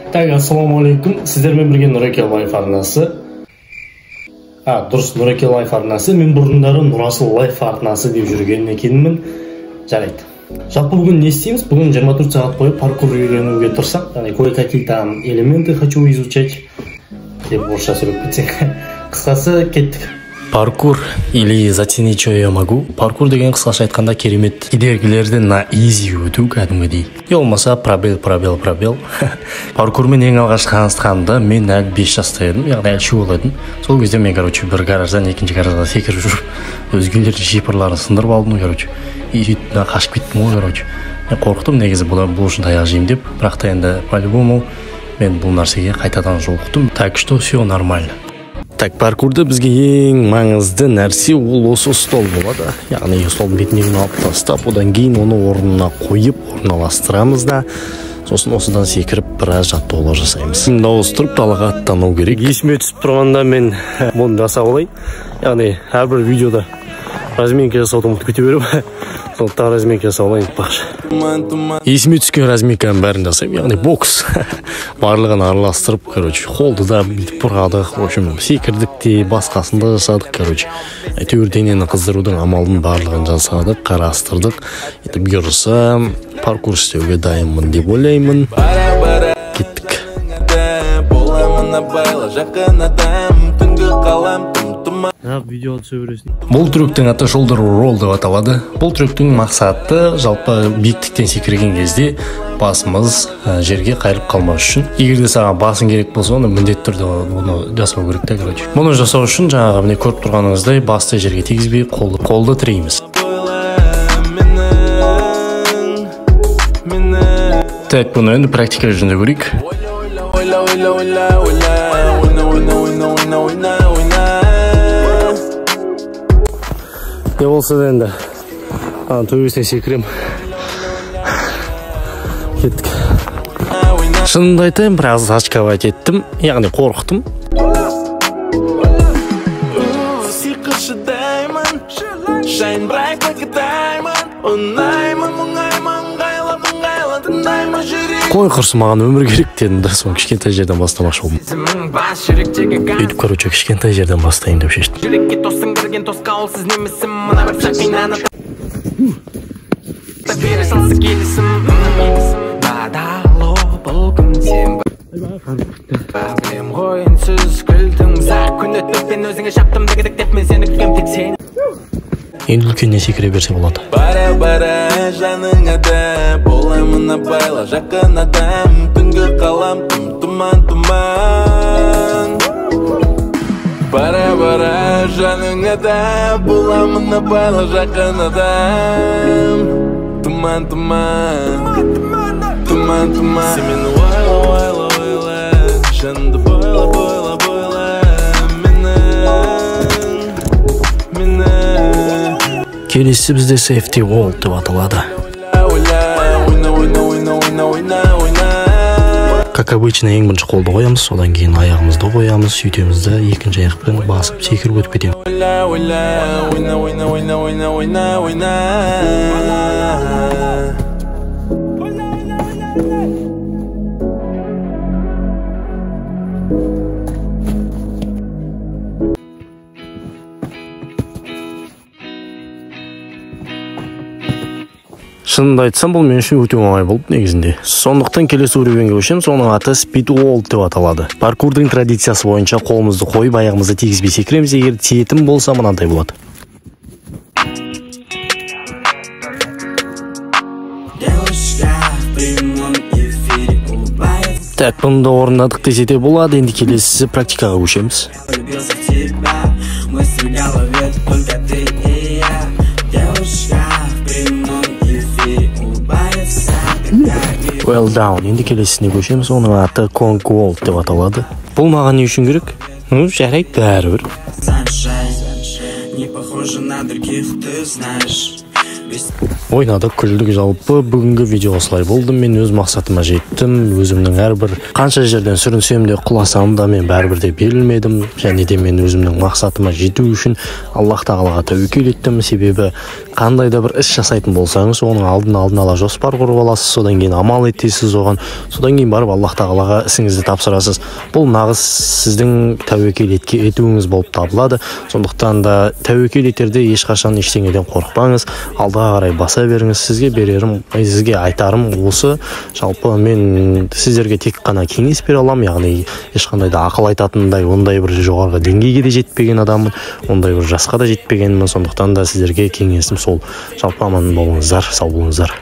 Так, ассалаумағалейкум. Сіздермен бірге Нұреке лайф арнасы. Дұрыс, Нұреке лайф арнасы. Мен бұрындары Нұрасыл лайф арнасы деп жүрген екенмін. Жарайды. Жалпы бүгін не істейміз? Бүгін 24 сағат бойы паркур үйренуге тұрсақ, яғни кое-какие там элементы хочу изучать деп орысша сөйлеп кетсек. Қысқасы кеттік. Паркур или заценить, что я могу. Паркур деген қысқаша айтқанда керемет кедергілерді на изи өту кәдімгідей. Болмаса пробел. Паркурмен ең алғаш танысқанда мен әлі 5 жаста едім, яғни әлші болатын. Сол кезде мен, бір гараждан екінші гаражға секіріп жүріп, өзгелердің шипырларын сындырып алдым, и сөйтіп қашып кеттім ғой, Мен қорқытым, негізі бұл үшін таяқ жеймін деп, бірақ та енді по-любому мен бұл нәрсеге қайтадан жолықтым. Так что все нормально. Так, паркурда бізге ең маңызды нәрсе ол осы стол болады. Яғни стол бетінен алып тастап, одан кейін оны орнына қойып, орналастырамыз да, сосын осыдан секіріп біраз жаттығулар жасаймыз. Дауыс тұрып далаға аттану керек. Есіме түсіп тұрғанда мен бұны жасап алайын. Яғни әрбір видеода разминка жасауды ұмытып кете берем. Сондықтан разминка жасап алайын бақшы. Есіме түскен разминканың бәрін жасаймын, яғни бокс. Барлығын араластырып, холды да бұрғадық, секірдік те, басқасында жасадық, әйтеуір денені қыздырудың амалын барлығын жасадық, қарастырдық. Бұйырса паркур істеуге дайынмын деп ойлаймын. Кеттік. Бұл трюктің аты shoulder roll деп аталады. Бұл трюктің мақсаты жалпы биіктіктен секірген кезде басымыз жерге қайырып қалмас үшін. Егер де саған басың керек болса, оны міндетті түрде оны жасау керек та, Мұны жасау үшін жаңағы міне көріп тұрғаныңыздай басты жерге тигізбей қолды тірейміз. Так, бұны енді практика жүзінде көрейік. Не болса да енді төбесіне секірем. Кеттік. Шынымды айтайын, біраз ашкавать еттім, яғни қорықтым. Қой құрсы, маған өмір керек дедім да, соң кішкентай жерден бастамақшы болдым. Өйтіп, кішкентай жерден бастайын деп шештім. Енді үлкенне секіре берсе болады. Бара-бара жаныңада боламын абайла жақын адам, түнгі қалам тұман. Бара-бара жаныңада боламын абайла жақын адам, тұман. Сен мені ойла, жанымды бойла. Келесі бізде safety wall деп аталады. Как обычно, ең бірінші қолды қоямыз, содан кейін аяғымызды қоямыз, сөйтеміз да екінші аяқпен басып секіріп өтіп кетеміз. Шынымды айтсам, бұл мен үшін өте оңай болды негізінде. Сондықтан келесі уровеньге көшеміз, соның аты speed wall деп аталады. Паркурдың традициясы бойынша қолымызды қойып, аяғымызды тигізбей секіреміз, егер тиетін болса мынандай болады. Так, бұны да орындадық десе де болады, енді келесі практикаға көшеміз. Well down. Енді келесіне көшеміз, оның аты conk wall деп аталады. Бұл маған не үшін керек? Жарайды, бәрібір. ойнадық, күлдік. Жалпы бүгінгі видео осылай болды. Мен өз мақсатыма жеттім. Өзімнің әрбір қанша жерден сүрінсем де, құласам да мен бәрібір де берілмедім. Және де мен өзімнің мақсатыма жету үшін Аллах тағалаға тәуекел еттім. Себебі қандай да бір іс жасайтын болсаңыз, оның алдын ала жоспар құрып аласыз, содан кейін амал етесіз оған, содан кейін барып Аллах тағалаға ісіңізді тапсырасыз. Бұл нағыз сіздің тәуекел етуіңіз болып табылады. Сондықтан да тәуекел етерде ешқашан ештеңеден қорықпаңыз, алдыға қарай баса беріңіз. Сізге айтарым осы. Жалпы мен сіздерге тек қана кеңес бере аламын, яғни ешқандай да ақыл айтатындай ондай бір жоғарғы деңгейге де жетпеген адаммын, ондай бір жасқа да жетпегенмін. Сондықтан да сіздерге кеңесім сол. Жалпы аман болыңыздар, сау болыңыздар.